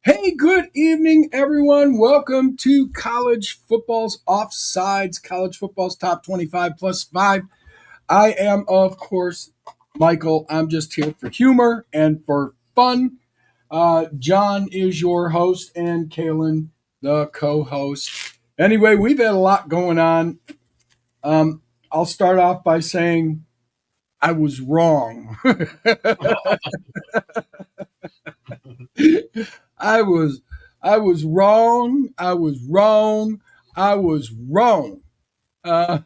Hey, good evening, everyone. Welcome to College Football's Offsides, College Football's Top 25 plus 5. I am, of course, Michael. I'm just here for humor and for fun. John is your host and Kalhin, the co host. Anyway, we've had a lot going on. I'll start off by saying I was wrong. I was I was wrong. I was wrong. I was wrong. Uh,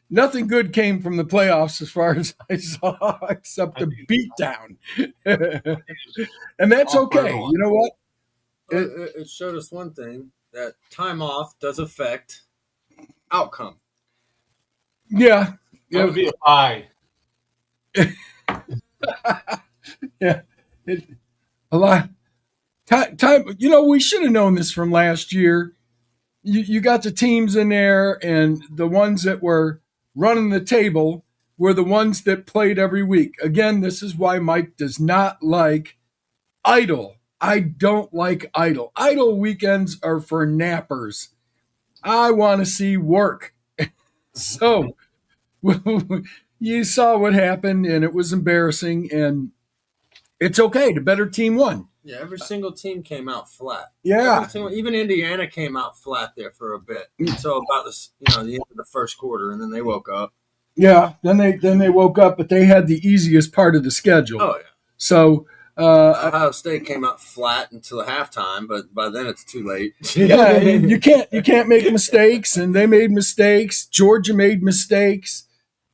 Nothing good came from the playoffs as far as I saw, except I the think beatdown. it's And that's all for okay. everyone. You know what? Well, It, it showed us one thing that time off does affect outcome. yeah, That yeah, would be a lie. yeah. It, a lot time. We should have known this from last year. You got the teams in there, and the ones that were running the table were the ones that played every week. Again, this is why Mike does not like idle. I don't like idle. Idle weekends are for nappers. I want to see work. So you saw what happened, and it was embarrassing, and it's okay. The better team won. Yeah, every single team came out flat. Yeah, Even Indiana came out flat there for a bit until about the end of the first quarter, and then they woke up. yeah. Then they woke up, but they had the easiest part of the schedule. Oh yeah, So Ohio State came out flat until halftime, but by then it's too late. yeah, you can't make mistakes, and they made mistakes. Georgia made mistakes.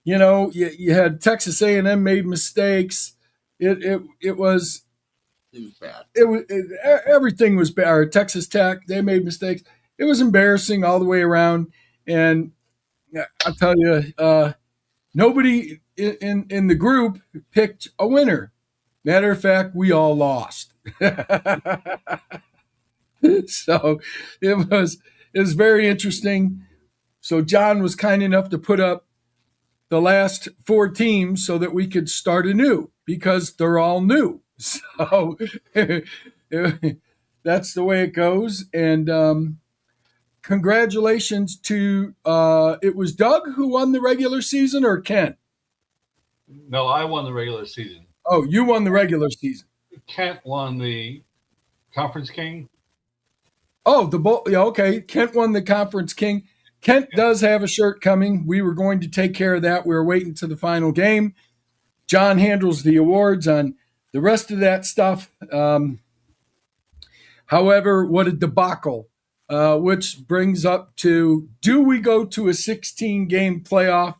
You had Texas A&M made mistakes. It was It was bad. everything was bad. Or Texas Tech, they made mistakes. It was embarrassing all the way around. And I'll tell you, nobody in the group picked a winner. Matter of fact, we all lost. So it was very interesting. So John was kind enough to put up the last four teams so that we could start anew because they're all new. So that's the way it goes. And congratulations to it was Doug who won the regular season or Kent? No, I won the regular season. Oh, you won the regular season. Kent won the conference king. Oh, the bowl. Yeah, okay. Kent won the conference king. Kent does have a shirt coming. We were going to take care of that. We were waiting to the final game. John handles the awards on the rest of that stuff. However, what a debacle, which brings up to do we go to a 16 game playoff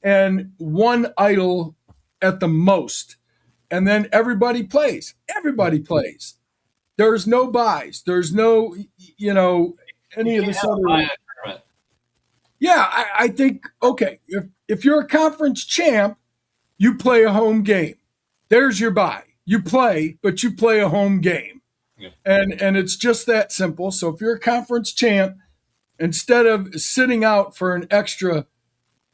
and one idle at the most? And then everybody plays. Everybody plays. There's no buys. There's no, any You of can't this have a other. bye in a tournament. Yeah, I think, okay, if you're a conference champ, you play a home game. There's your bye. You play, but you play a home game. Yeah. And it's just that simple. So if you're a conference champ, instead of sitting out for an extra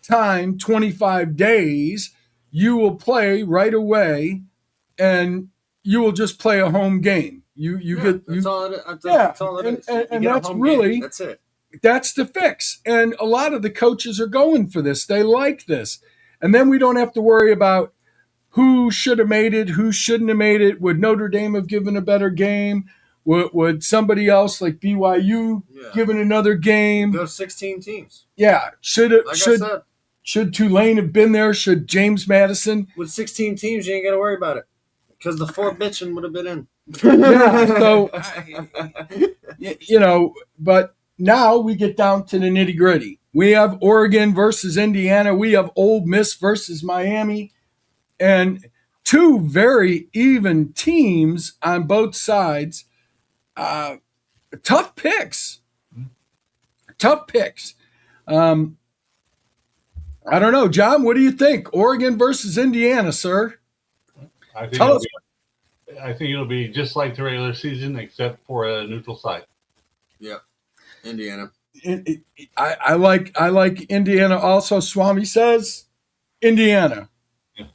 time, 25 days, you will play right away and you will just play a home game. You Yeah, get that's you all it. That's, yeah, that's all it and, is. and, You and get a that's home really game. That's it. that's the fix. And a lot of the coaches are going for this. They like this. And then we don't have to worry about who should have made it, who shouldn't have made it. Would Notre Dame have given a better game? Would somebody else like BYU Yeah. given another game? Go 16 teams. Yeah. Should Like I should said, should Tulane have been there? Should James Madison? with 16 teams, you ain't got to worry about it because the four bitching would have been in. Yeah. So but now we get down to the nitty gritty. We have Oregon versus Indiana. We have Ole Miss versus Miami, and two very even teams on both sides. Uh, tough picks. Tough picks. I don't know, John. What do you think? Oregon versus Indiana, sir. I think Tell it'll us. I think it'll be just like the regular season, except for a neutral site. Yep. Indiana. I like Indiana. Also, Swami says Indiana. Yeah.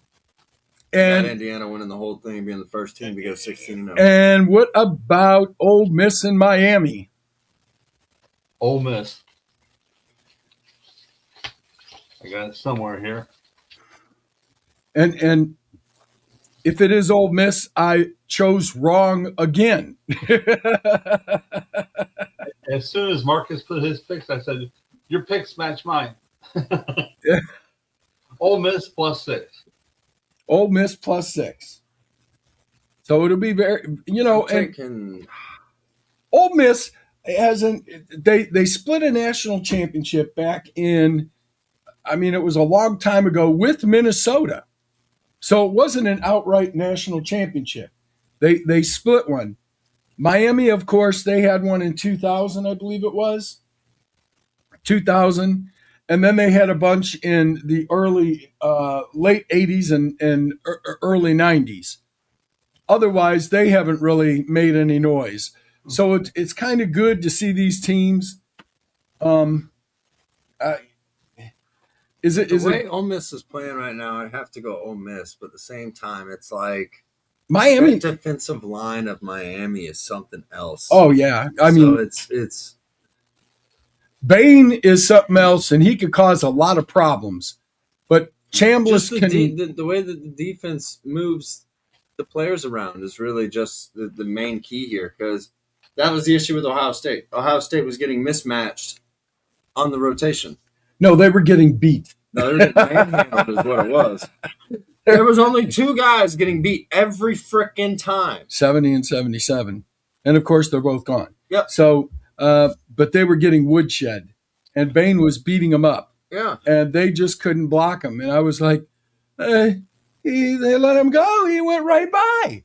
And Indiana winning the whole thing, being the first team to go 16-0. And what about Ole Miss and Miami? Ole Miss. I got it somewhere here. And if it is Ole Miss, I chose wrong again. As soon as Marcus put his picks, I said, "Your picks match mine." Ole Miss +6. Ole Miss +6. So it'll be very, Taking... Ole Miss hasn't. They split a national championship back in. I mean, it was a long time ago with Minnesota, so it wasn't an outright national championship. They split one. Miami, of course, they had one in 2000, I believe it was 2000, and then they had a bunch in the late 80s and early 90s. Otherwise, they haven't really made any noise. So it's kind of good to see these teams. Is it the way Ole Miss is playing right now? I'd have to go Ole Miss, but at the same time, it's like Miami. The defensive line of Miami is something else. Oh yeah, I mean, it's Bain is something else, and he could cause a lot of problems. But Chambliss can the way that the defense moves the players around is really just the main key here, because that was the issue with Ohio State. Ohio State was getting mismatched on the rotation. No, they were getting beat. No, they were getting manhandled is what it was. There was only two guys getting beat every frickin' time. 70 and 77. And, of course, they're both gone. Yep. So, but they were getting woodshed, and Bain was beating them up. Yeah. And they just couldn't block him. And I was like, they let him go. He went right by.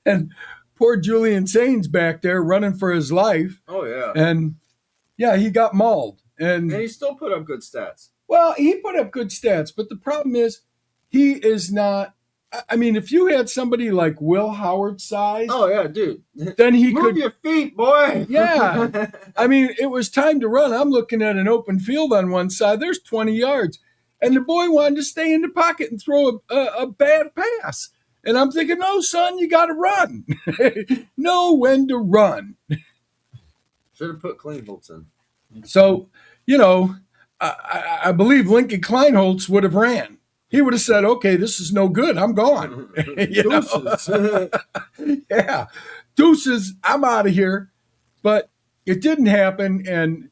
And poor Julian Sains back there running for his life. Oh, yeah. And, yeah, he got mauled. And he still put up good stats. Well, he put up good stats, but the problem is he is not. I mean, if you had somebody like Will Howard size, oh yeah, dude, then he move could your feet, boy. Yeah, I mean, it was time to run. I'm looking at an open field on one side. There's 20 yards, and the boy wanted to stay in the pocket and throw a bad pass. And I'm thinking, no, son, you got to run. Know when to run. Should have put Klingholtz in. So, I believe Lincoln Kleinholtz would have ran. He would have said, okay, this is no good. I'm gone. Deuces. Yeah. Deuces, I'm out of here. But it didn't happen. And,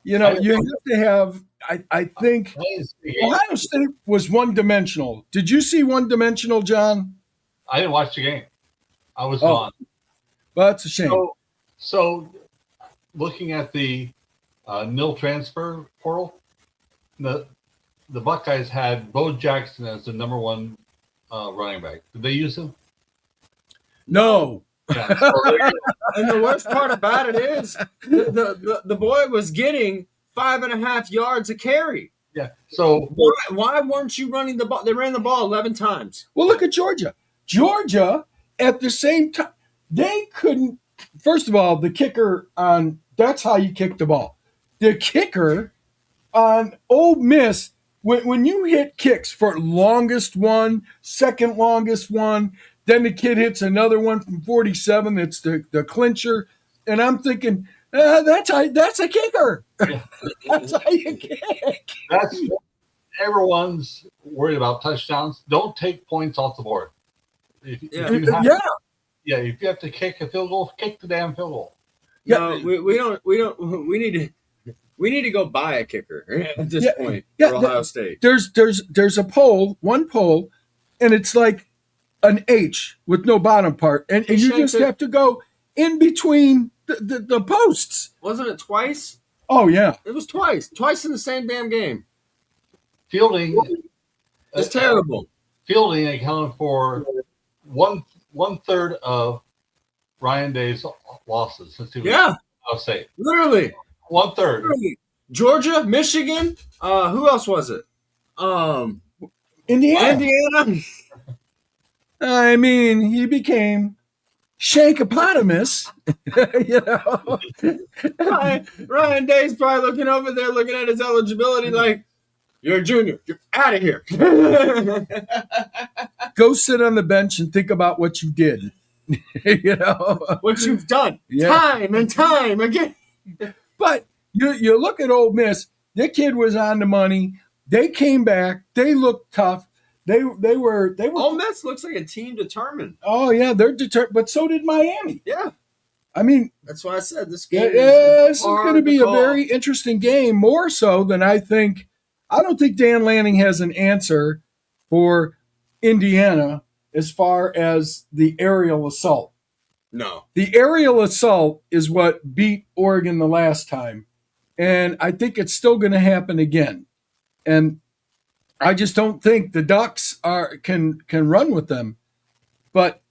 you have to have, I think, Ohio State was one-dimensional. Did you see one-dimensional, John? I didn't watch the game. I was gone. Well, that's a shame. So looking at the nil transfer portal, the Buckeyes had Bo Jackson as the number one running back. Did they use him? No. Yeah. And the worst part about it is the boy was getting 5.5 yards a carry. Yeah. So why weren't you running the ball? They ran the ball 11 times. Well, look at Georgia. Georgia, at the same time, they couldn't. First of all, the kicker that's how you kick the ball. The kicker on Ole Miss, when you hit kicks for longest one, second longest one, then the kid hits another one from 47. It's the clincher, and I'm thinking that's a kicker. That's how you kick. That's everyone's worried about touchdowns. Don't take points off the board. If you have to kick a field goal, kick the damn field goal. No, we don't. We need to go buy a kicker at this point for Ohio State. There's one pole, and it's like an H with no bottom part, and you just have to go in between the posts. Wasn't it twice? Oh yeah, it was twice in the same damn game. Fielding is terrible. Fielding accounted for one third of Ryan Day's losses since he was Ohio State. Literally. 1/3. Georgia, Michigan. Who else was it? Indiana. I mean, he became Shankopotamus. Ryan Day's probably looking over there, looking at his eligibility, like, You're a junior. You're out of here. Go sit on the bench and think about what you did. You know what you've done Yeah. time and time again. But you look at Ole Miss. Their kid was on the money. They came back. They looked tough. They were. Ole Miss looks like a team determined. Oh yeah, they're determined. But so did Miami. Yeah, I mean, that's why I said this game. This is going to be a very interesting game. More so than I think. I don't think Dan Lanning has an answer for Indiana as far as the aerial assault. No. The aerial assault is what beat Oregon the last time. And I think it's still going to happen again. And I just don't think the Ducks can run with them. But,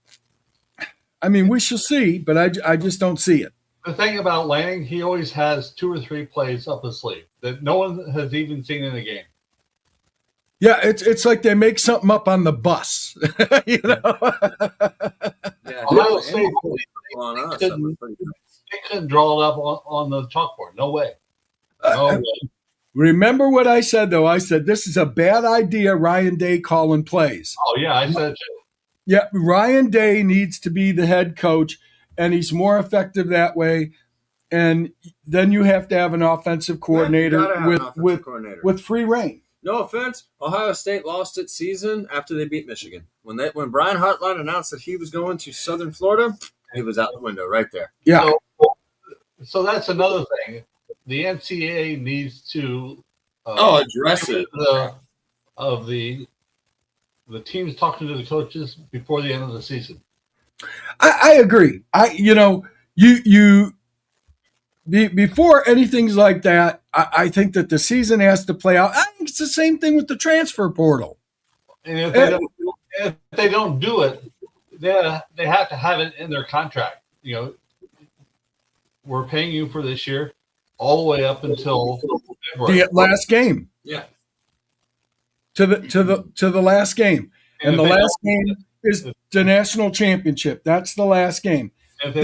I mean, we shall see, but I just don't see it. The thing about Lanning, he always has 2 or 3 plays up his sleeve that no one has even seen in a game. Yeah, it's like they make something up on the bus. You know? Yeah, Ohio State, they couldn't draw it up on the chalkboard. No way. No way. Remember what I said, though? I said, this is a bad idea, Ryan Day calling plays. Oh, yeah, I said it too. Yeah, Ryan Day needs to be the head coach, and he's more effective that way. And then you have to have an offensive coordinator with free reign. No offense, Ohio State lost its season after they beat Michigan. When Brian Hartline announced that he was going to Southern Florida, he was out the window right there. Yeah. So that's another thing. The NCAA needs to address it. Of the teams talking to the coaches before the end of the season. I agree. Before anything's like that, I think that the season has to play out. I think it's the same thing with the transfer portal. And if they don't do it, they have to have it in their contract. You know, we're paying you for this year all the way up until the last game. Yeah. To the last game. And the last game is the national championship. That's the last game. If they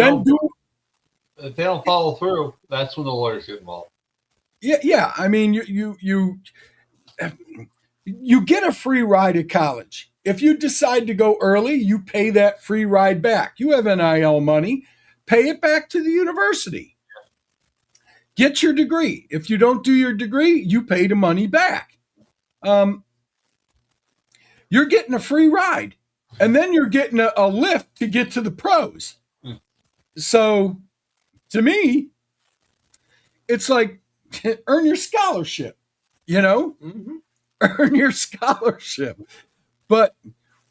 don't follow through, that's when the lawyers get involved. Yeah. I mean, you get a free ride at college. If you decide to go early, you pay that free ride back. You have NIL money, pay it back to the university. Get your degree. If you don't do your degree, you pay the money back. You're getting a free ride, and then you're getting a lift to get to the pros. So, to me, it's like earn your scholarship, Mm-hmm. Earn your scholarship. But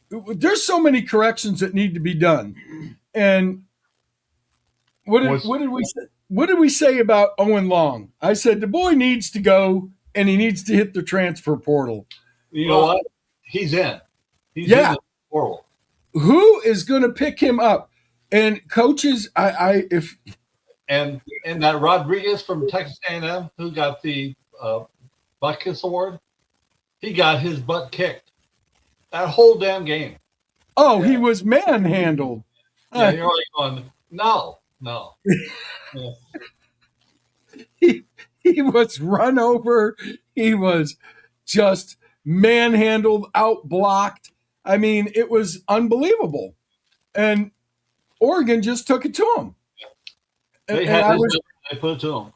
there's so many corrections that need to be done. And what did we say about Owen Long? I said the boy needs to go and he needs to hit the transfer portal. You know what? He's in. He's in the portal. Who is going to pick him up? And coaches, and that Rodriguez from Texas A&M who got the Butkus Award, he got his butt kicked that whole damn game. Oh, he was manhandled. Yeah, you're like going, no. Yeah. He was run over. He was just manhandled, outblocked. I mean, it was unbelievable. And Oregon just took it to him. They put it to him.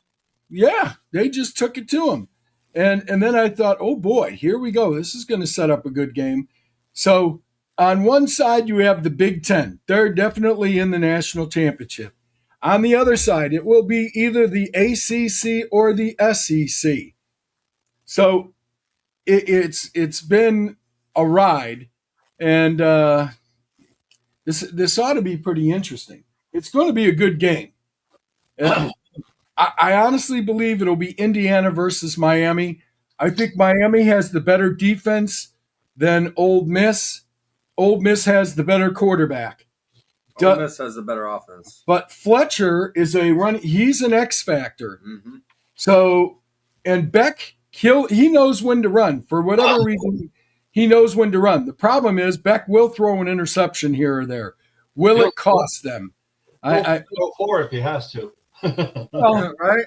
Yeah, they just took it to him. And then I thought, oh boy, here we go. This is going to set up a good game. So on one side, you have the Big Ten. They're definitely in the national championship. On the other side, it will be either the ACC or the SEC. So it's been a ride, and this ought to be pretty interesting. It's going to be a good game. I honestly believe it'll be Indiana versus Miami. I think Miami has the better defense than Ole Miss. Ole Miss has the better quarterback. Ole Miss has the better offense. But Fletcher is he's an X factor. Mm-hmm. So, and Beck, he knows when to run. For whatever reason, he knows when to run. The problem is Beck will throw an interception here or there. Will it cost them? Go for it if he has to. Well, right?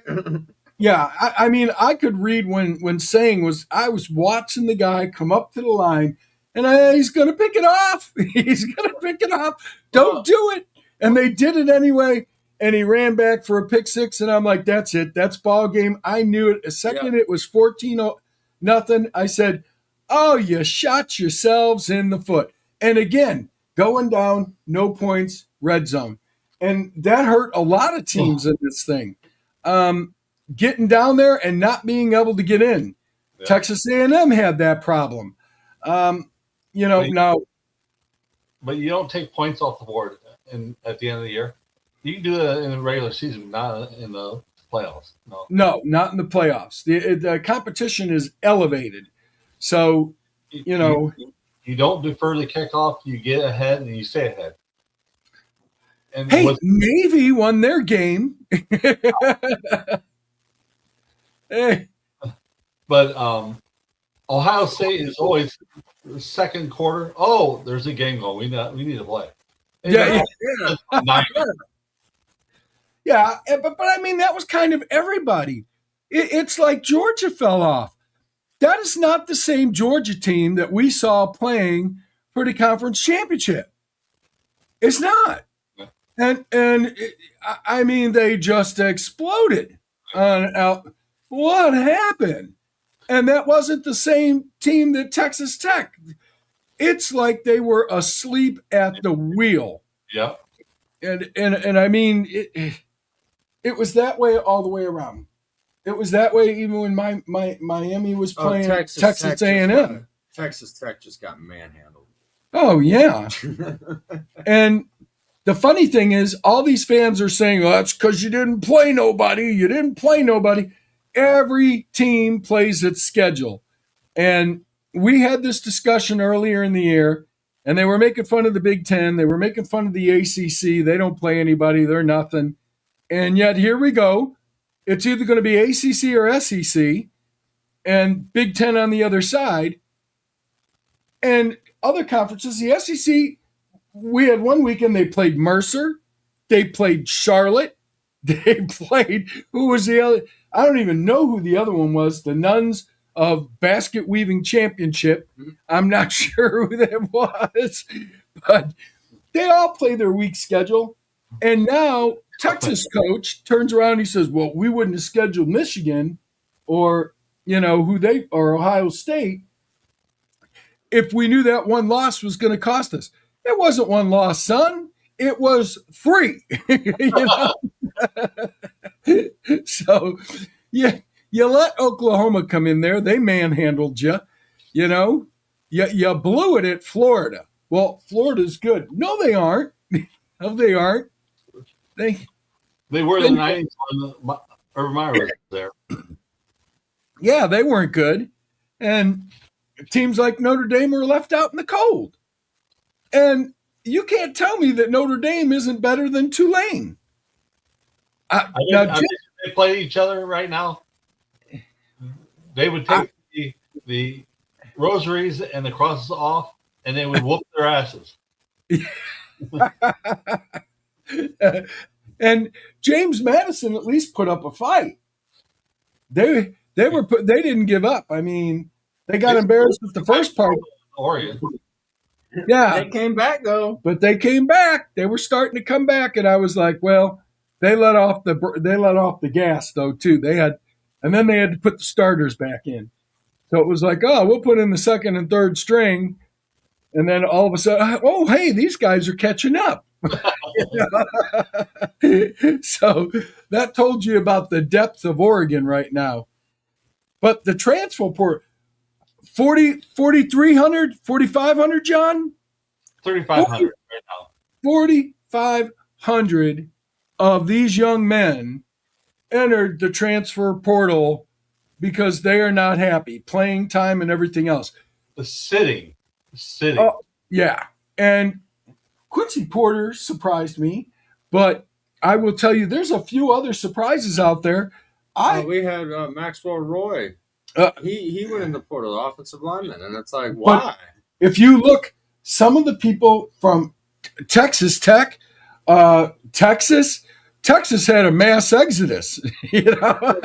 Yeah, I mean, I could read when saying was I was watching the guy come up to the line, and he's going to pick it off. He's going to pick it off. Don't Well, do it. And they did it anyway. And he ran back for a pick six, and I'm like, that's it. That's ball game. I knew it. A yeah, second, it was 14-0. I said, oh, you shot yourselves in the foot. And again, going down, no points, red zone, and that hurt a lot of teams in this thing. Getting down there and not being able to get in. Yeah. Texas A&M had that problem. Now But you don't take points off the board at the end of the year. You can do that in the regular season, not in the playoffs. No. no, not in the playoffs. The competition is elevated, so You don't defer the kickoff. You get ahead and you stay ahead. And hey, Navy won their game. Hey, but Ohio State is always the second quarter. Oh, there's a game going. We need to play. And yeah, nine. yeah, but I mean that was kind of everybody. It's like Georgia fell off. That is not the same Georgia team that we saw playing for the conference championship. It's not. I mean they just exploded. What happened? And that wasn't the same team that Texas Tech. It's like they were asleep at the wheel. Yeah. And I mean it was that way all the way around. It was that way even when my Miami was playing Texas A&M. Texas Tech just got manhandled. Oh yeah. And the funny thing is, all these fans are saying, "Oh, that's because you didn't play nobody. You didn't play nobody." Every team plays its schedule, and we had this discussion earlier in the year, and they were making fun of the Big Ten. They were making fun of the ACC. They don't play anybody. They're nothing. And yet here we go. It's either going to be ACC or SEC, and Big Ten on the other side. And other conferences, the SEC, we had one weekend they played Mercer, they played Charlotte, they played, who was the other? I don't even know who the other one was. The Nuns of Basket Weaving Championship. I'm not sure who that was, but they all play their week schedule. And now Texas coach turns around and he says, well, we wouldn't have scheduled Michigan or, or Ohio State if we knew that one loss was going to cost us. It wasn't one loss, son. It was 3. So, yeah, you let Oklahoma come in there. They manhandled you. You blew it at Florida. Well, Florida's good. No, they aren't. No, they aren't. They were the 90s when Urban Meyer was there. Yeah, they weren't good. And teams like Notre Dame were left out in the cold. And you can't tell me that Notre Dame isn't better than Tulane. They play each other right now. They would take the rosaries and the crosses off, and they would whoop their asses. And James Madison at least put up a fight. They didn't give up. I mean, they got embarrassed with the first part. Oregon. Yeah, They came back though. but they came back. They were starting to come back, and I was like, well, they let off the gas though too. And then they had to put the starters back in. So it was like, oh, we'll put in the second and third string, and then all of a sudden, oh, hey, these guys are catching up. So that told you about the depth of Oregon right now. But the transfer portal, 4,300, 4,500, John? 3,500 right now. 4,500 of these young men entered the transfer portal because they are not happy, playing time and everything else. The city. Oh, yeah. And Quincy Porter surprised me, but I will tell you, there's a few other surprises out there. We had Maxwell Roy. He went in the portal, offensive lineman, and it's like, why? If you look, some of the people from Texas Tech, Texas Texas had a mass exodus. You know,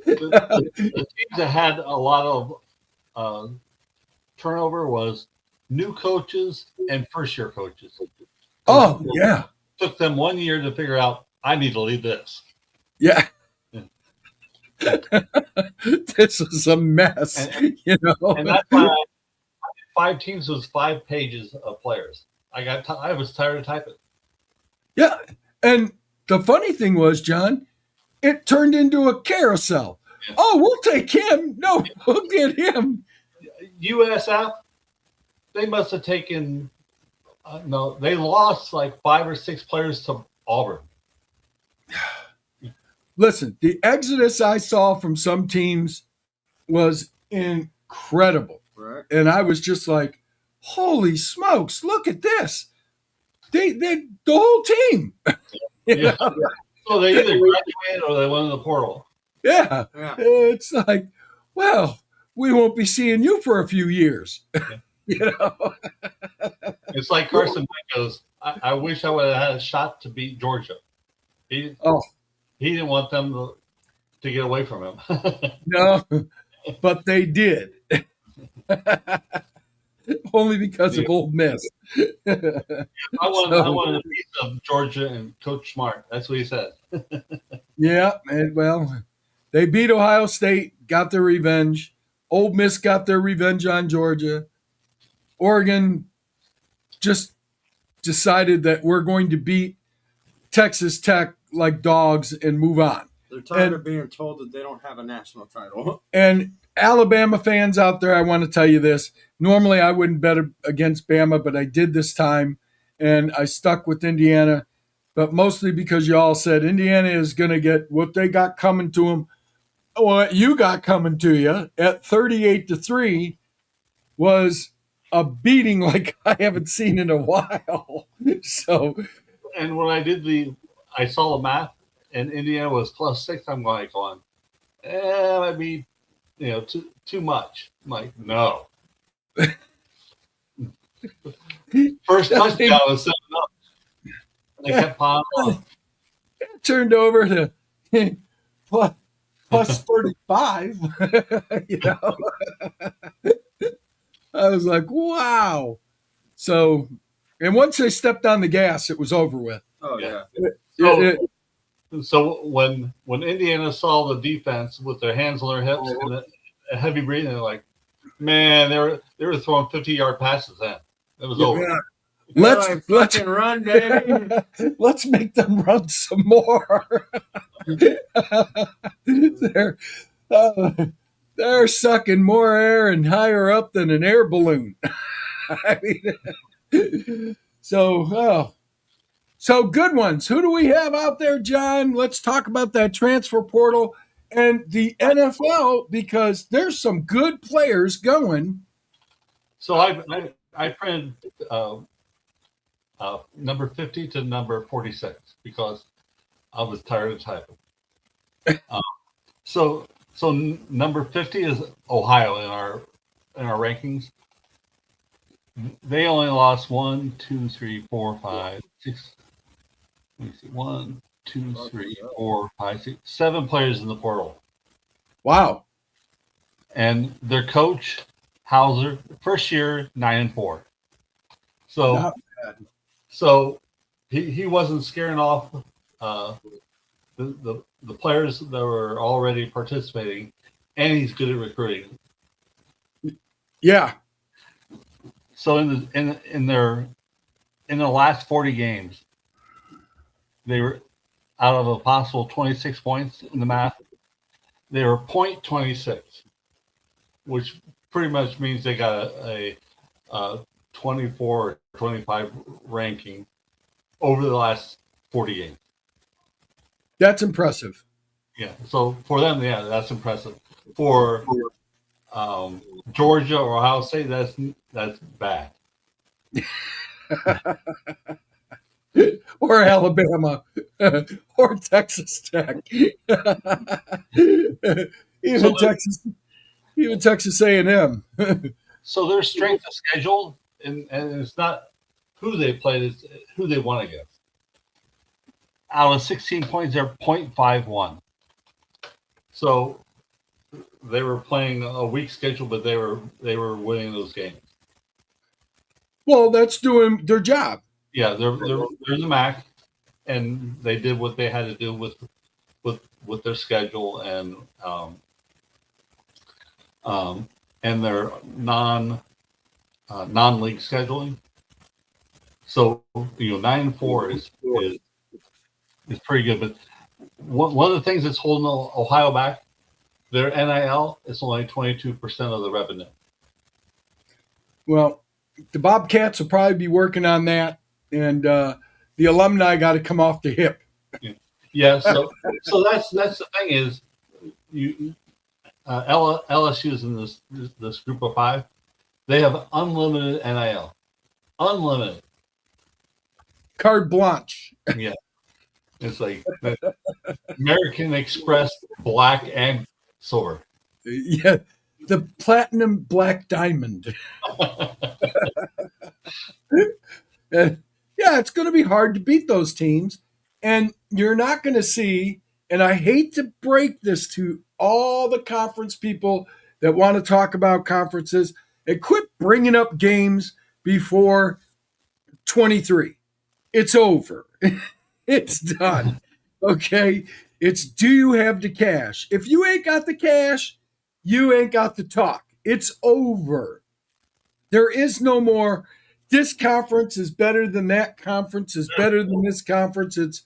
Yeah. The teams that had a lot of turnover was new coaches and first-year coaches. oh yeah, It took them 1 year to figure out, I need to lead this. yeah. Yeah. This is a mess. And You know, that's why 5 teams was 5 pages of players. I was tired of typing. yeah. And the funny thing was, John, it turned into a carousel. Yeah. Oh, we'll take him. No, we'll get him. USF, they must have taken no, they lost like 5 or 6 players to Auburn. Listen, the exodus I saw from some teams was incredible. Right. And I was just like, holy smokes, look at this. They the whole team. You Yeah. know? So they either graduated or they went in the portal. Yeah. Yeah. It's like, well, we won't be seeing you for a few years. You know? It's like Carson Wentz goes, I wish I would have had a shot to beat Georgia. He Oh, didn't want them to get away from him. no, but they did. Only because of Ole Miss. I wanted a piece of Georgia and Coach Smart. That's what he said. Yeah, and well, they beat Ohio State, got their revenge. Ole Miss got their revenge on Georgia. Oregon just decided that we're going to beat Texas Tech like dogs and move on. They're tired of being told that they don't have a national title. And Alabama fans out there, I want to tell you this. Normally, I wouldn't bet against Bama, but I did this time, and I stuck with Indiana. But mostly because y'all said Indiana is going to get what they got coming to them. What you got coming to you at 38-3 was a beating like I haven't seen in a while. So, And when I saw the math, and Indiana was +6. I'm like going, that might be, too much. I'm like, no. First touchdown was 7-0. They kept piling on. it turned over to plus 35. You know, I was like, wow. So, and once they stepped on the gas, it was over with. Oh yeah. So when Indiana saw the defense with their hands on their hips and a heavy breathing, they're like, man, they were throwing 50-yard passes then. It was over. Yeah. Let's fucking run, baby. let's make them run some more. They're sucking more air and higher up than an air balloon. I mean, so good ones. Who do we have out there, John? Let's talk about that transfer portal and the NFL because there's some good players going. So I printed number 50 to number 46 because I was tired of typing. So number 50 is Ohio in our rankings. They only lost 1, 2, 3, 4, 5, 6. Let me see. 1, 2, 3, 4, 5, 6, 7 players in the portal. Wow. And their coach, Hauser, first year 9-4. So he wasn't scaring off the players that were already participating, and he's good at recruiting. Yeah. So in the last 40 games, they were out of a possible 26 points in the math. They were .26, which pretty much means they got a 24 or 25 ranking over the last 40 games. That's impressive. Yeah. So for them, yeah, that's impressive. For Georgia or Ohio State, that's bad. Or Alabama, or Texas Tech, even Texas A&M. So their strength of schedule, and it's not who they played, it's who they won against. out of 16 points, they're 0.51. So they were playing a weak schedule, but they were winning those games. Well, that's doing their job. Yeah, they're in the MAC, and they did what they had to do with their schedule and their non-league scheduling. So 9-4 is pretty good. But one of the things that's holding Ohio back, their NIL is only 22% of the revenue. Well, the Bobcats will probably be working on that, and the alumni got to come off the hip. Yeah, so that's the thing is LSU's in this group of 5. They have unlimited NIL, unlimited. Carte blanche. Yeah, it's like American Express black and silver. Yeah, the platinum black diamond. And yeah, it's going to be hard to beat those teams. And you're not going to see, and I hate to break this to all the conference people that want to talk about conferences, and quit bringing up games before 23. It's over. It's done. Okay? It's do you have the cash? If you ain't got the cash, you ain't got the talk. It's over. There is no more. This conference is better than that conference is better than this conference. It's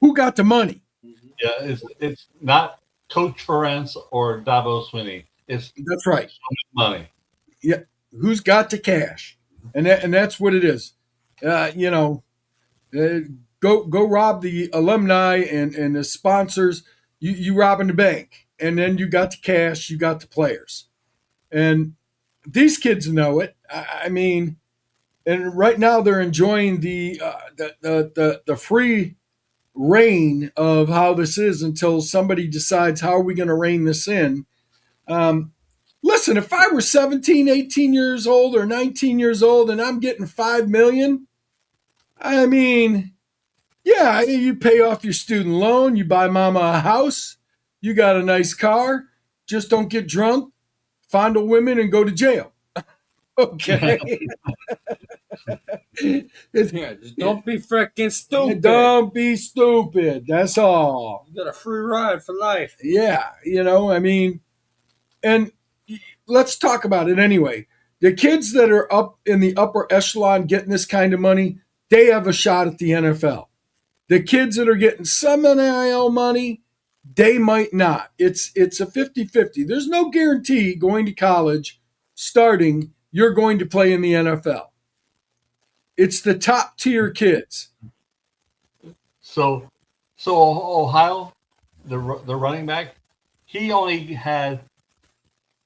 who got the money. Yeah, it's not Coach Ferentz or Davos Sweeney. It's That's right. money. Yeah, who's got the cash, and that's what it is. Uh, you know, uh, go rob the alumni and the sponsors. You robbing the bank, and then you got the cash. You got the players, and these kids know it. I mean, and right now they're enjoying the free reign of how this is until somebody decides how are we going to rein this in. Um, Listen, if I were 17, 18 years old or 19 years old and I'm getting 5 million, I mean, yeah, you pay off your student loan, you buy mama a house, you got a nice car, just don't get drunk, fondle women and go to jail. Okay. Yeah, just don't be freaking stupid. Don't be stupid. That's all. You got a free ride for life. Yeah, I mean, and let's talk about it anyway. The kids that are up in the upper echelon getting this kind of money, they have a shot at the NFL. The kids that are getting some NIL money, they might not. It's a 50-50. There's no guarantee going to college starting you're going to play in the NFL. It's the top tier kids. So Ohio, the running back, he only had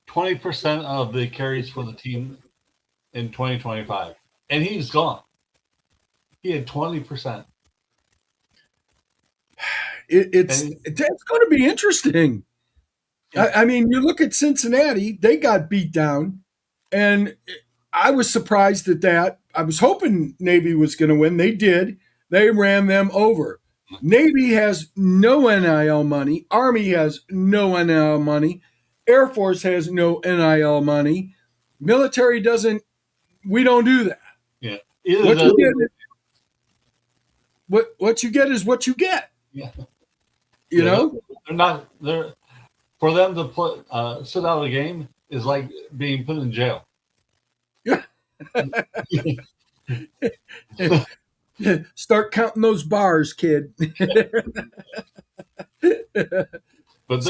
20% of the carries for the team in 2025, and he's gone. He had 20%. That's going to be interesting. I mean, you look at Cincinnati; they got beat down, and I was surprised at that. I was hoping Navy was going to win. They did. They ran them over. Navy has no NIL money. Army has no NIL money. Air Force has no NIL money. Military doesn't. We don't do that. Yeah. What you get is what you get. Yeah. You know. They're for them to sit out of the game is like being put in jail. Yeah. Start counting those bars, kid. But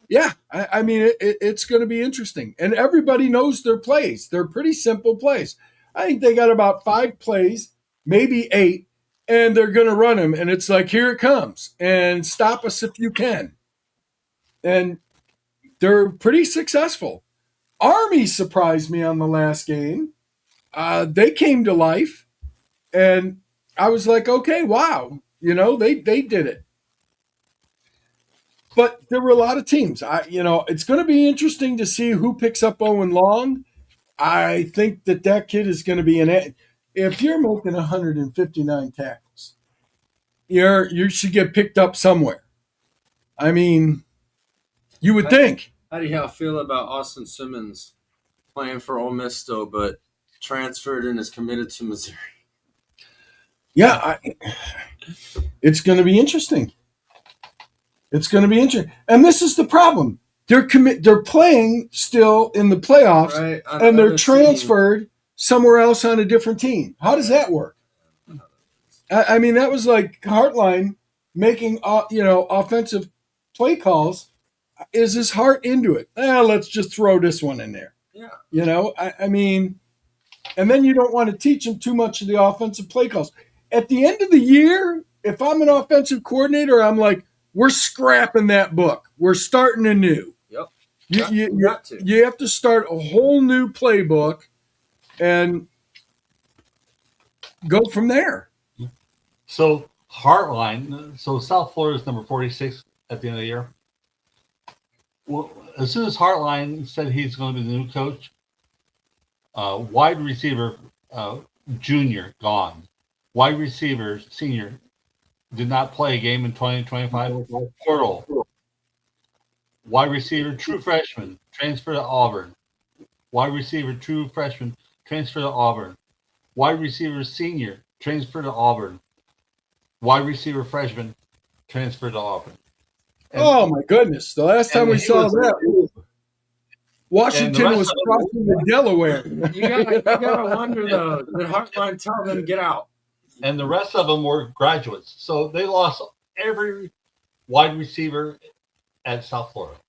yeah, I mean, it's going to be interesting. And everybody knows their plays. They're pretty simple plays. I think they got about 5 plays, maybe 8, and they're going to run them. And it's like, here it comes. And stop us if you can. And they're pretty successful. Army surprised me on the last game. They came to life. And I was like, okay, wow. They did it. But there were a lot of teams. It's going to be interesting to see who picks up Owen Long. I think that kid is going to be if you're making 159 tackles, you should get picked up somewhere. I mean, you would think. How do y'all feel about Austin Simmons playing for Ole Miss still, but transferred and is committed to Missouri? Yeah, it's going to be interesting. It's going to be interesting, and this is the problem. They're playing still in the playoffs, Right, on and they're other transferred somewhere else on a different team. How does that work? I mean, that was like Hartline making offensive play calls. Is his heart into it? Let's just throw this one in there. Yeah. I mean, and then you don't want to teach them too much of the offensive play calls. At the end of the year, if I'm an offensive coordinator, I'm like, we're scrapping that book. We're starting anew. Yep. You have to start a whole new playbook and go from there. So Heartline, so South Florida is number 46 at the end of the year. Well, as soon as Heartline said he's going to be the new coach, wide receiver junior gone. Wide receiver senior did not play a game in 2025. Portal. Wide receiver true freshman transfer to Auburn. Wide receiver true freshman transfer to Auburn. Wide receiver senior transfer to Auburn. Wide receiver freshman transfer to Auburn. Oh my goodness! The last time we saw that, Washington was crossing the Delaware. You gotta wonder though. Did Heartline tell them to get out? And the rest of them were graduates, so they lost every wide receiver at South Florida.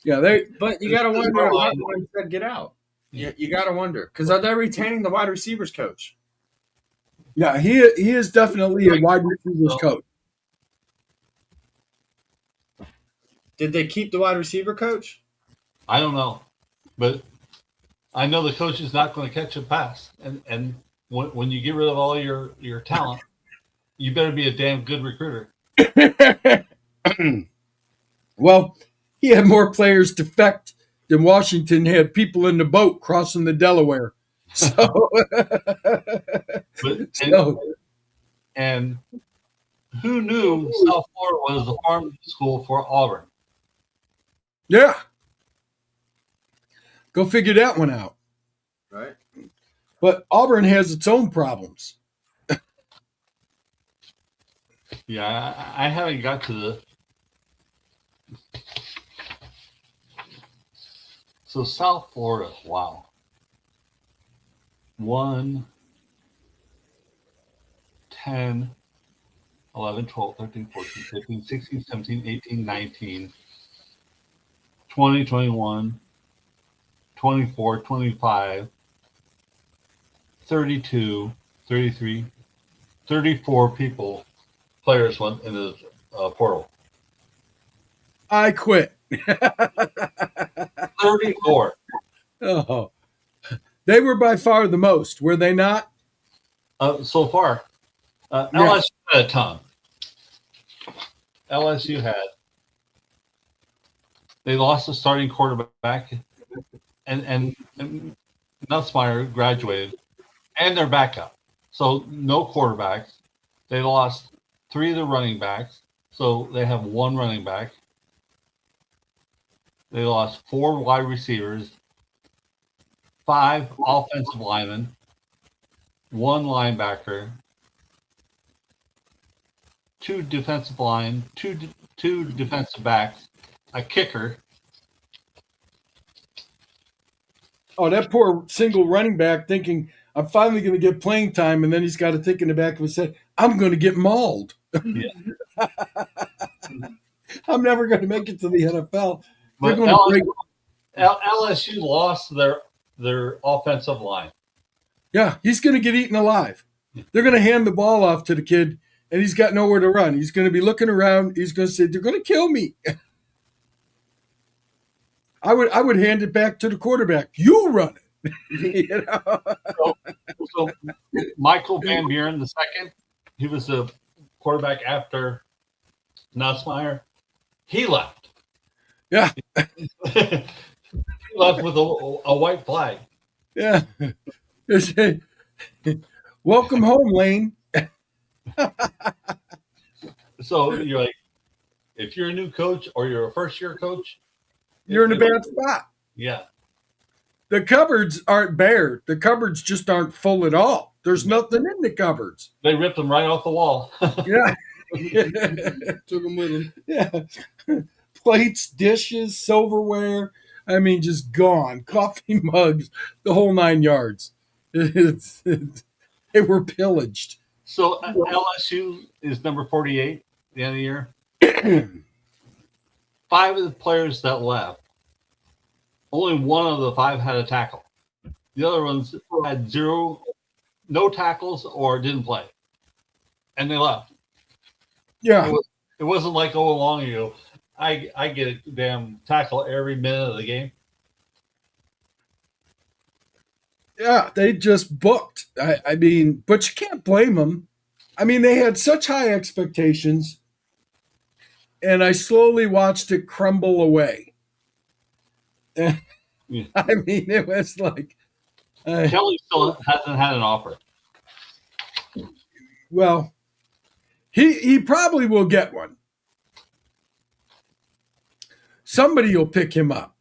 Yeah, But you gotta wonder if Heartline said get out. You gotta wonder because are they retaining the wide receivers coach? Yeah, he is definitely a wide receivers coach. Did they keep the wide receiver coach? I don't know, but I know the coach is not going to catch a pass. And when you get rid of all your talent, you better be a damn good recruiter. Well, he had more players defect than Washington had people in the boat crossing the Delaware. So, and who knew South Florida was the farm school for Auburn? Yeah. Go figure that one out. Right. But Auburn has its own problems. Yeah, I haven't got to the. So South Florida, wow. 1, 10, 11, 12, 13, 14, 15, 16, 17, 18, 19, 20, 21, 24, 25, 32, 33, 34 players went in the portal. I quit. 34. Oh, they were by far the most, were they not? So far. LSU had a ton. LSU had. They lost the starting quarterback, and Nussmeier graduated, and their backup. So no quarterbacks. They lost 3 of the running backs, so they have 1 running back. They lost 4 wide receivers, 5 offensive linemen, 1 linebacker, 2 defensive line, 2 defensive backs, a kicker. Oh, that poor single running back thinking, I'm finally going to get playing time, and then he's got to think in the back of his head, I'm going to get mauled. Yeah. I'm never going to make it to the NFL. But LSU lost their offensive line. Yeah, he's going to get eaten alive. They're going to hand the ball off to the kid, and he's got nowhere to run. He's going to be looking around. He's going to say, they're going to kill me. I would hand it back to the quarterback. You run it. You know? So Michael Van Buren II, he was the quarterback after Nussmeier. He left. Yeah. He left with a white flag. Yeah. Welcome home, Lane. So you're like, if you're a new coach or you're a first year coach, You're in a bad spot. yeah. The cupboards aren't bare. The cupboards just aren't full at all. There's nothing in the cupboards. They ripped them right off the wall. Yeah. Took them with them. Yeah. Plates, dishes, silverware. I mean, just gone. Coffee mugs, the whole 9 yards. They were pillaged. So LSU is number 48 at the end of the year. 5 of the players that left, only 1 of the 5 had a tackle. The other ones had no tackles or didn't play. And they left. Yeah. It wasn't like, oh, long ago, I get a damn tackle every minute of the game. Yeah, they just booked. I mean, but you can't blame them. I mean, they had such high expectations, and I slowly watched it crumble away. Yeah. I mean, it was like, Kelly still hasn't had an offer. well, he probably will get one. Somebody will pick him up.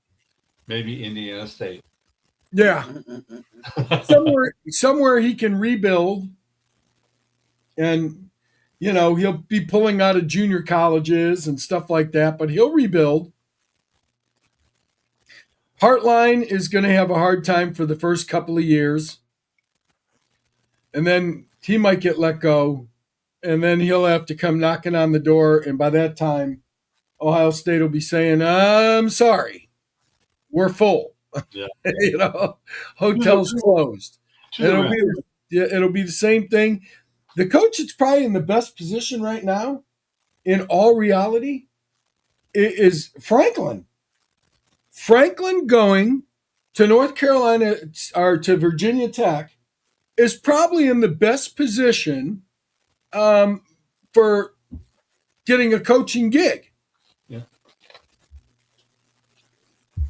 Maybe Indiana State. Yeah, somewhere he can rebuild, and he'll be pulling out of junior colleges and stuff like that. But he'll rebuild. Hartline is going to have a hard time for the first couple of years, and then he might get let go, and then he'll have to come knocking on the door. And by that time, Ohio State will be saying, "I'm sorry, we're full." Yeah. Hotels closed. It'll be the same thing. The coach that's probably in the best position right now, in all reality, is Franklin. Franklin going to North Carolina or to Virginia Tech is probably in the best position for getting a coaching gig.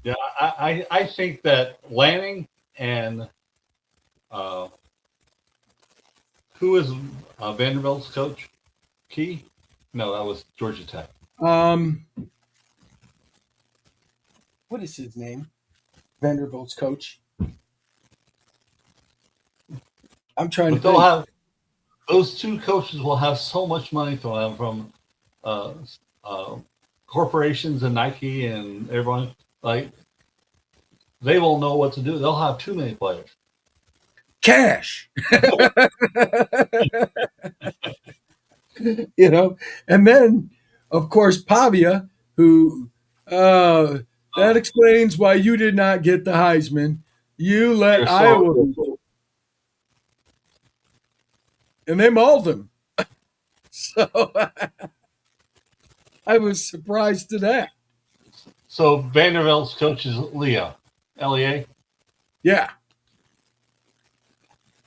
Yeah, I think that Lanning and who is Vanderbilt's coach? Key? No, that was Georgia Tech. What is his name? Vanderbilt's coach. I'm trying to think. Those 2 coaches will have so much money thrown them from corporations and Nike and everyone. Like, they won't know what to do. They'll have too many players. Cash. And then, of course, Pavia, who that explains why you did not get the Heisman. You let Iowa, and they mauled him. So I was surprised to that. So Vanderbilt's coach is Lea. Lea. Yeah.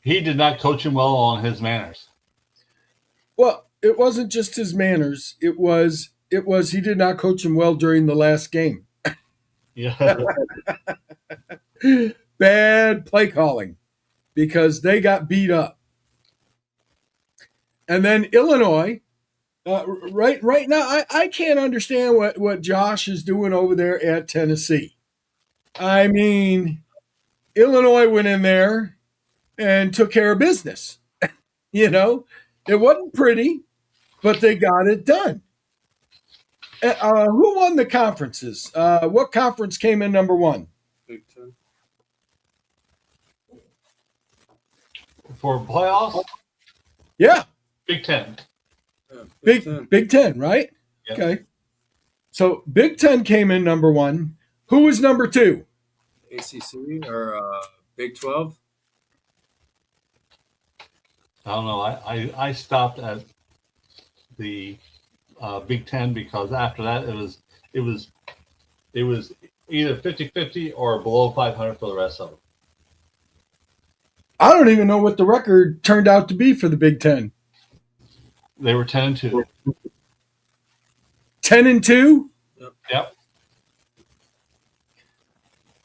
He did not coach him well on his manners. Well, it wasn't just his manners. It was he did not coach him well during the last game. Yeah. Bad play calling because they got beat up. And then Illinois, right now, I can't understand what Josh is doing over there at Tennessee. I mean, Illinois went in there and took care of business. It wasn't pretty, but they got it done. Who won the conferences? What conference came in number 1? Big Ten. For playoffs? Yeah. Big Ten. Big Ten, right? Yep. Okay. So Big Ten came in number 1. Who was number 2? ACC or Big 12? I don't know. I stopped at the Big Ten because after that it was either 50-50 or below 500 for the rest of them. I don't even know what the record turned out to be for the Big Ten. They were 10-2. 10-2? Yep.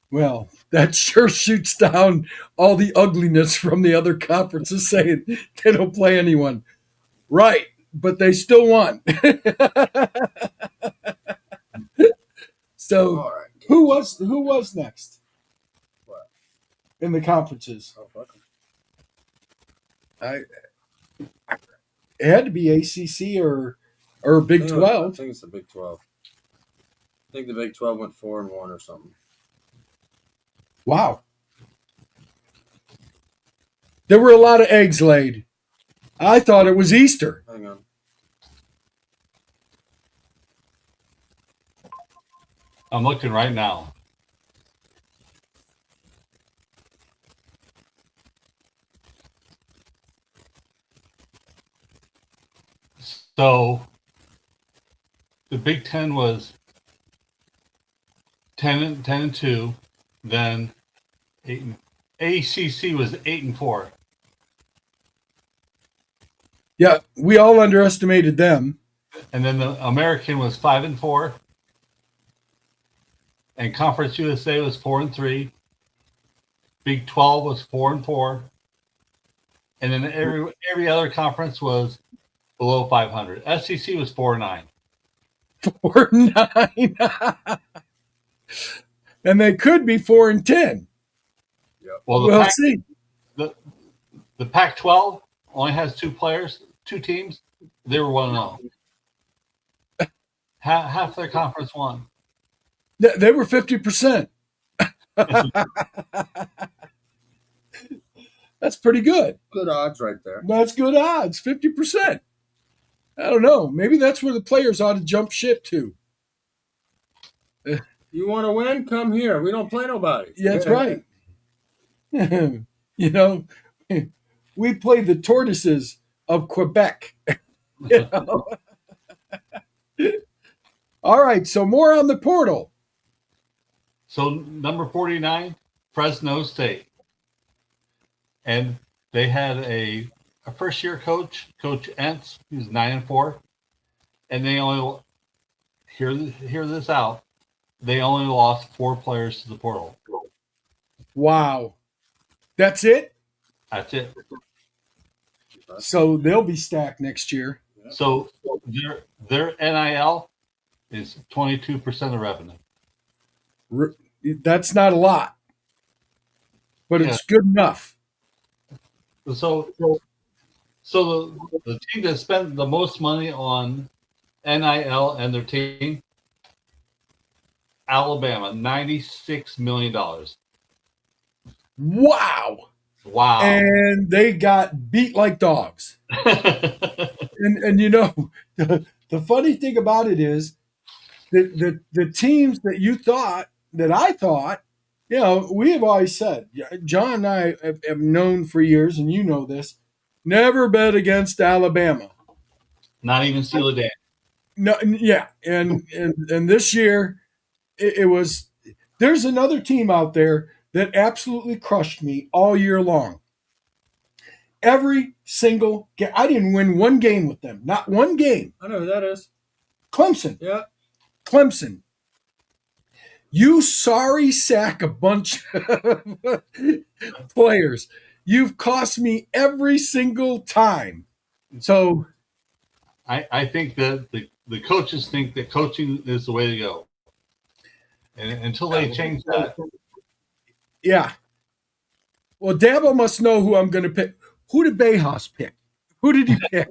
Well, that sure shoots down all the ugliness from the other conferences saying they don't play anyone. Right. but they still won. So All right. who was next What? in the conferences? Oh, fuck 'em. I It had to be ACC or Big I 12. think it's the Big 12. I think the Big 12 went 4-1 or something. Wow. There were a lot of eggs laid. I thought it was Easter. Hang on. I'm looking right now. So the Big Ten was 10 and 2, then 8. ACC was 8-4. Yeah, we all underestimated them. And then the American was 5-4, and Conference USA was 4-3. Big 12 was 4-4, and then every other conference was below 500. SEC was 4-9. 4-9. And they could be 4-10. Well, We'll see. the Pac-12 only has two teams. They were 1-0. Half their conference won. They were 50%. That's pretty good. Good odds right there. That's good odds. 50%. I don't know. Maybe that's where the players ought to jump ship to. You want to win? Come here. We don't play nobody. Yeah, that's right. You know, we play the tortoises of Quebec. You know? All right, so more on the portal. So number 49, Fresno State. And they had a first-year coach, Coach Entz, who's 9-4. And they only, hear this out, they only lost 4 players to the portal. Wow. That's it? That's it. So they'll be stacked next year. So their NIL is 22% of revenue. That's not a lot, but it's good enough. So the team that spent the most money on NIL and their team, Alabama, $96 million. Wow. Wow. And they got beat like dogs. And you know, the funny thing about it is that the teams that I thought, you know, we have always said, John and I have known for years, and you know this, never bet against Alabama. Not even steal a day. No, yeah, and this year it was. There's another team out there that absolutely crushed me all year long. Every single game, I didn't win one game with them, not one game. I know who that is. Clemson. Yeah. Clemson. You sorry sack a bunch of players. You've cost me every single time. So I think that the coaches think that coaching is the way to go. And until they change that. yeah. Well, Dabo must know who I'm going to pick. Who did Bayhouse pick? Who did he pick?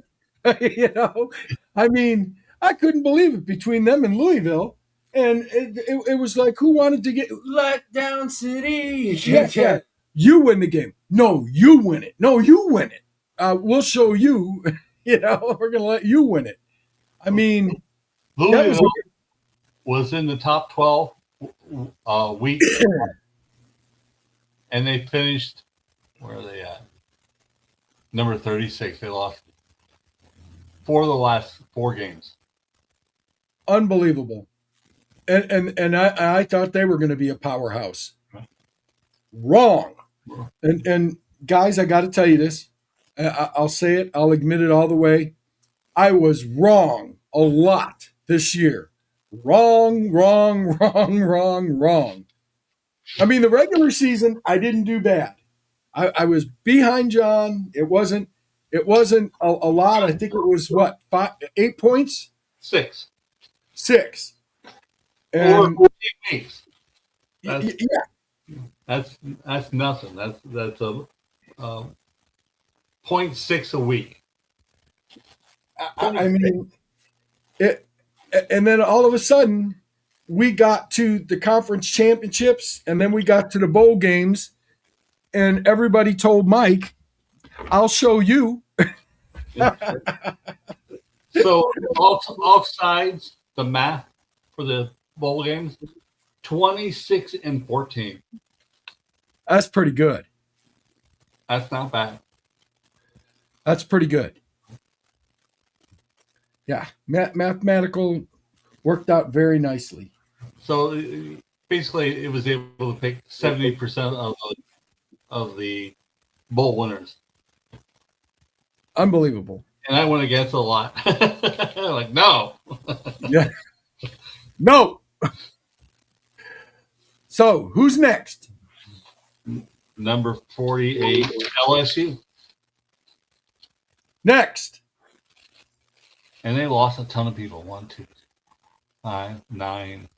You know, I mean, I couldn't believe it between them and Louisville. And it was like, who wanted to get Let down city. Yeah. You win the game. No, you win it. No, you win it. We'll show you. You know, we're going to let you win it. I mean, Louisville was in the top 12 week, and they finished. Where are they at? Number 36. They lost 4 of the last 4 games. Unbelievable. And I thought they were going to be a powerhouse. Wrong. And guys, I got to tell you this. I'll say it. I'll admit it all the way. I was wrong a lot this year. Wrong. I mean, the regular season, I didn't do bad. I was behind John. It wasn't It wasn't a lot. I think it was what, 8 points, 6 6, over and 14 weeks. That's yeah, that's nothing. That's a uh, 0.6 a week. I mean it. And then all of a sudden, we got to the conference championships, and then we got to the bowl games, and everybody told Mike, "I'll show you." So all sides, the math for the bowl games, 26 and 14. That's pretty good. That's not bad. That's pretty good. Yeah, mathematical worked out very nicely. So basically, it was able to pick 70% of the bowl winners, Unbelievable. and I went against a lot. Like no, Yeah. No. So who's next? number 48 LSU, Next. and they lost a ton of people. 1, 2, 5, 9,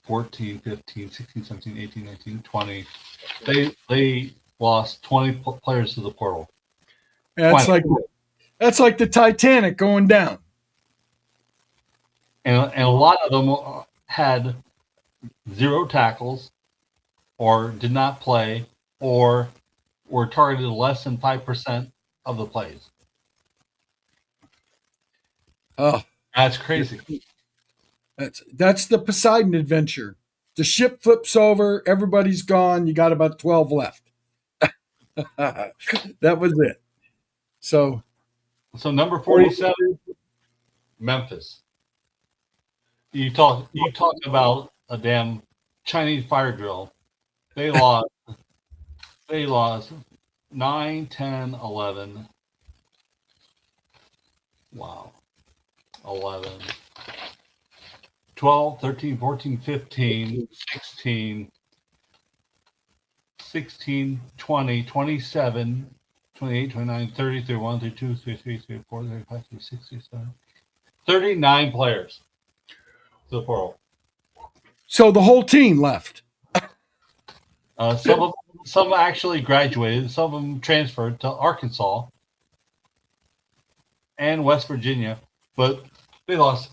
14, 15, 16, 17, 18, 19, 20. They lost 20 players to the portal. That's 20. like the Titanic going down. And a lot of them had 0 tackles, or did not play, or were targeted less than 5% of the plays. Oh, That's crazy. that's the Poseidon adventure. The ship flips over, everybody's gone. You got about 12 left. That was it. So number 47, Memphis. You talk about a damn Chinese fire drill. They lost 9, 10, 11. Wow. 11, 12, 13, 14, 15, 16, 16, 20, 27, 28, 29, 30, 31, 32, 33, 34, 35, 36, 37, 39 players to the portal. so the whole team left. Some actually graduated. Some of them transferred to Arkansas and West Virginia, but they lost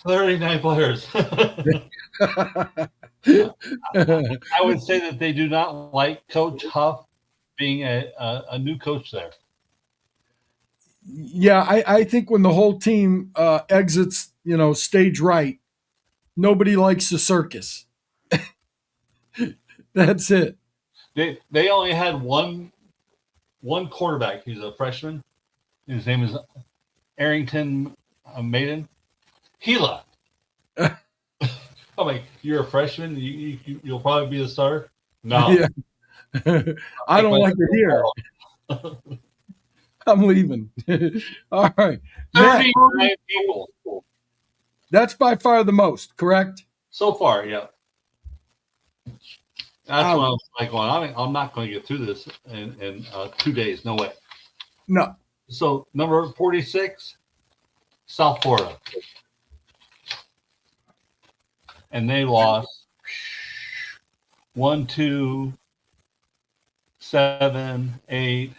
39 players. I would say that they do not like Coach Huff being a new coach there. Yeah, I think when the whole team exits, stage right, nobody likes the circus. That's it. They only had one quarterback. He's a freshman. His name is Arrington Maiden. He left. I'm like, you're a freshman. You'll probably be the starter. No, Yeah. I don't like it here. I'm leaving. All right. 39 people That's by far the most, correct? so far. Yeah, that's what I was like going. I'm not going to get through this in 2 days. No way. No. So number 46, South Florida, and they lost 1, 2, 7, 8,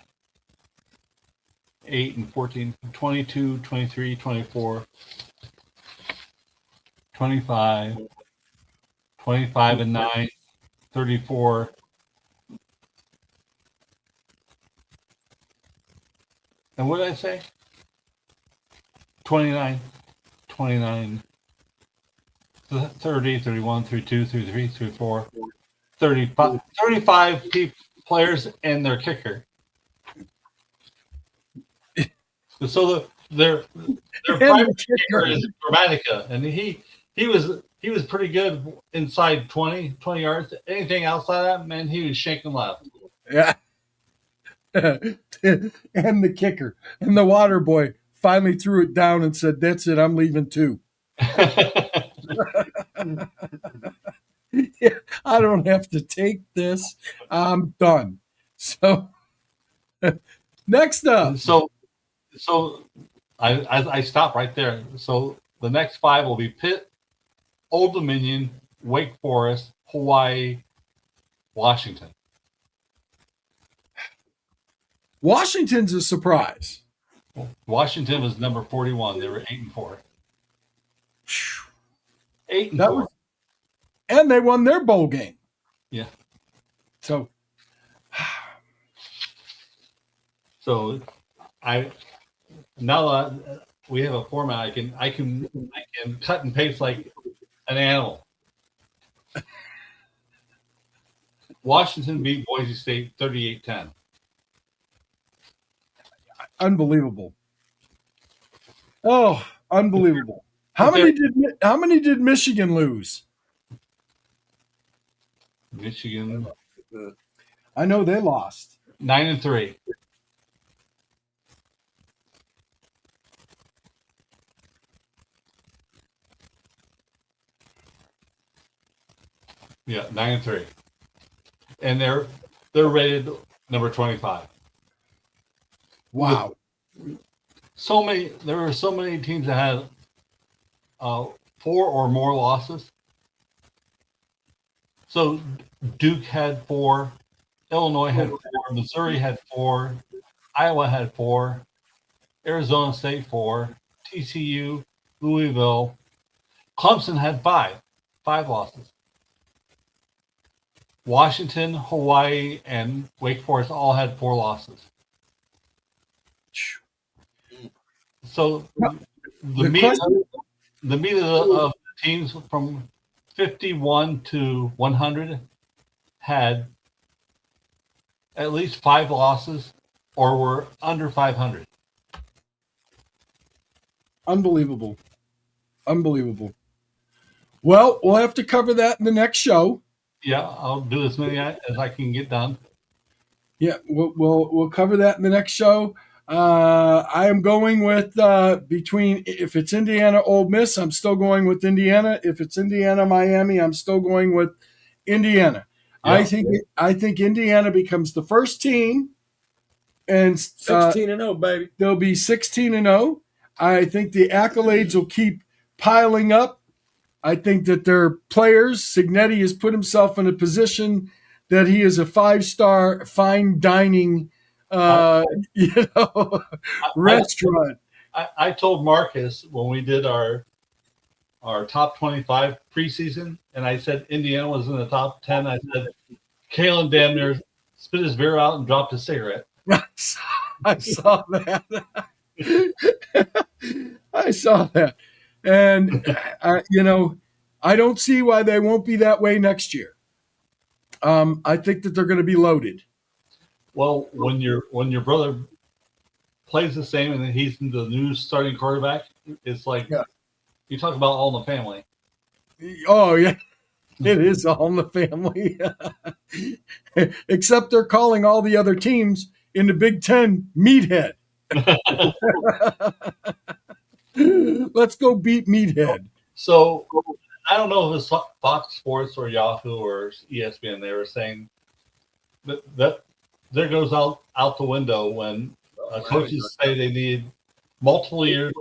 8 and 14, 22, 23, 24, 25, 25 and 9, 34. And what did I say? 29, 29, 30, 31, 32, 33, 34, 35 players and their kicker. So their primary kicker is Grammatica, and he was pretty good inside 20 yards. Anything outside that, man, he was shaking left. Yeah. And the kicker and the water boy finally threw it down and said, "That's it. I'm leaving too." Yeah, I don't have to take this. I'm done. So Next up, So I stop right there. So the next five will be Pitt, Old Dominion, Wake Forest, Hawaii, Washington. Washington's a surprise. Washington was number 41. They were 8-4. 8 and That 4. was, and they won their bowl game. Yeah. So So I now that we have a format, I can cut and paste like an animal. Washington beat Boise State 38-10. unbelievable. Oh, unbelievable. How many did Michigan lose? Michigan I know they lost. 9-3. Yeah, 9-3. And they're rated number 25. Wow. There were so many teams that had 4 or more losses. So Duke had 4, Illinois had 4, Missouri had 4, Iowa had 4, Arizona State 4, TCU, Louisville, Clemson had 5 losses. Washington, Hawaii, and Wake Forest all had 4 losses. So the meat of the teams from 51 to 100 had at least 5 losses or were under 500. Unbelievable. Well, we'll have to cover that in the next show. Yeah, I'll do as many as I can get done. Yeah, we'll cover that in the next show. I am going with between, if it's Indiana Ole Miss, I'm still going with Indiana. If it's Indiana Miami, I'm still going with Indiana. Yeah. I think Indiana becomes the first team, and 16-0, baby. they'll be 16-0. I think the accolades will keep piling up. I think that their players, Signetti has put himself in a position that he is a 5-star fine dining, restaurant. I told Marcus when we did our top 25 preseason, and I said Indiana was in the top 10. I said Kalhin damn near spit his beer out and dropped his cigarette. I saw that. I saw that. And, I don't see why they won't be that way next year. I think that they're going to be loaded. Well, when your brother plays the same and he's the new starting quarterback, it's like you talk about All in the Family. Oh, yeah. It is all in the family. Except they're calling all the other teams in the Big Ten meathead. Let's go beat meathead. So I don't know if it's Fox Sports or Yahoo or ESPN. They were saying that there goes out the window when coaches say they need multiple years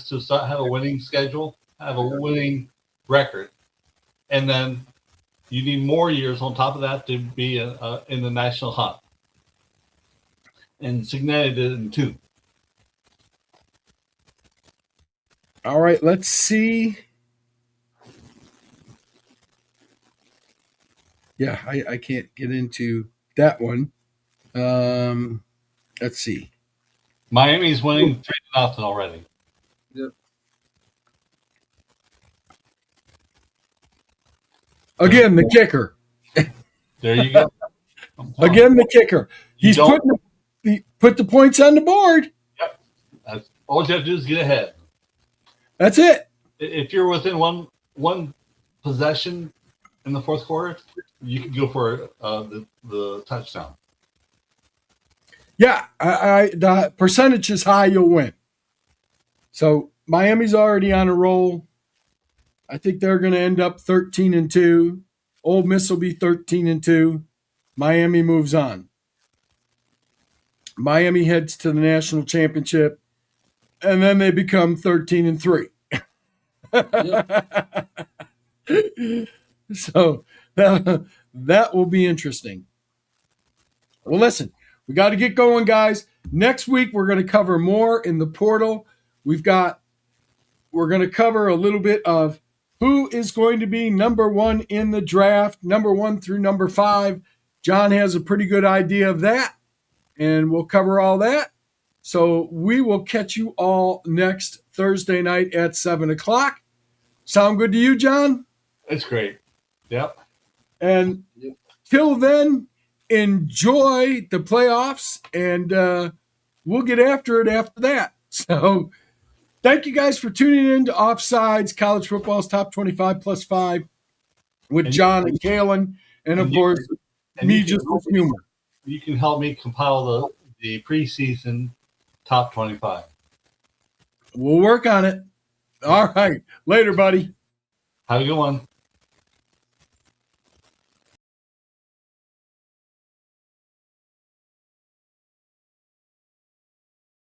to have a winning schedule, have a winning record, and then you need more years on top of that to be in the national hunt. And Signetti did it in 2. All right, let's see. Yeah, I can't get into that one. Let's see. Miami's winning 3-0 already. Yep. Again, the kicker. There you go. Again, the kicker. He's put the points on the board. Yep. That's all you have to do is get ahead. That's it. If you're within one possession in the fourth quarter, you can go for the touchdown. Yeah, the percentage is high, you'll win. So Miami's already on a roll. I think they're going to end up 13-2. Ole Miss will be 13-2. Miami moves on. Miami heads to the national championship, and then they become 13-3. So that will be interesting. Well, listen, we got to get going, guys. Next week we're going to cover more in the portal. We're going to cover a little bit of who is going to be number one in the draft, number 1 through number 5. John has a pretty good idea of that, and we'll cover all that. So we will catch you all next Thursday night at 7 o'clock. Sound good to you, John? It's great. Yep. And till then, enjoy the playoffs, and we'll get after it after that. So thank you guys for tuning in to Offsides, College Football's Top 25 plus 5 with John and Kalhin, and of course, me just with humor. You can help me compile the preseason top 25. We'll work on it. All right. Later, buddy. Have a good one.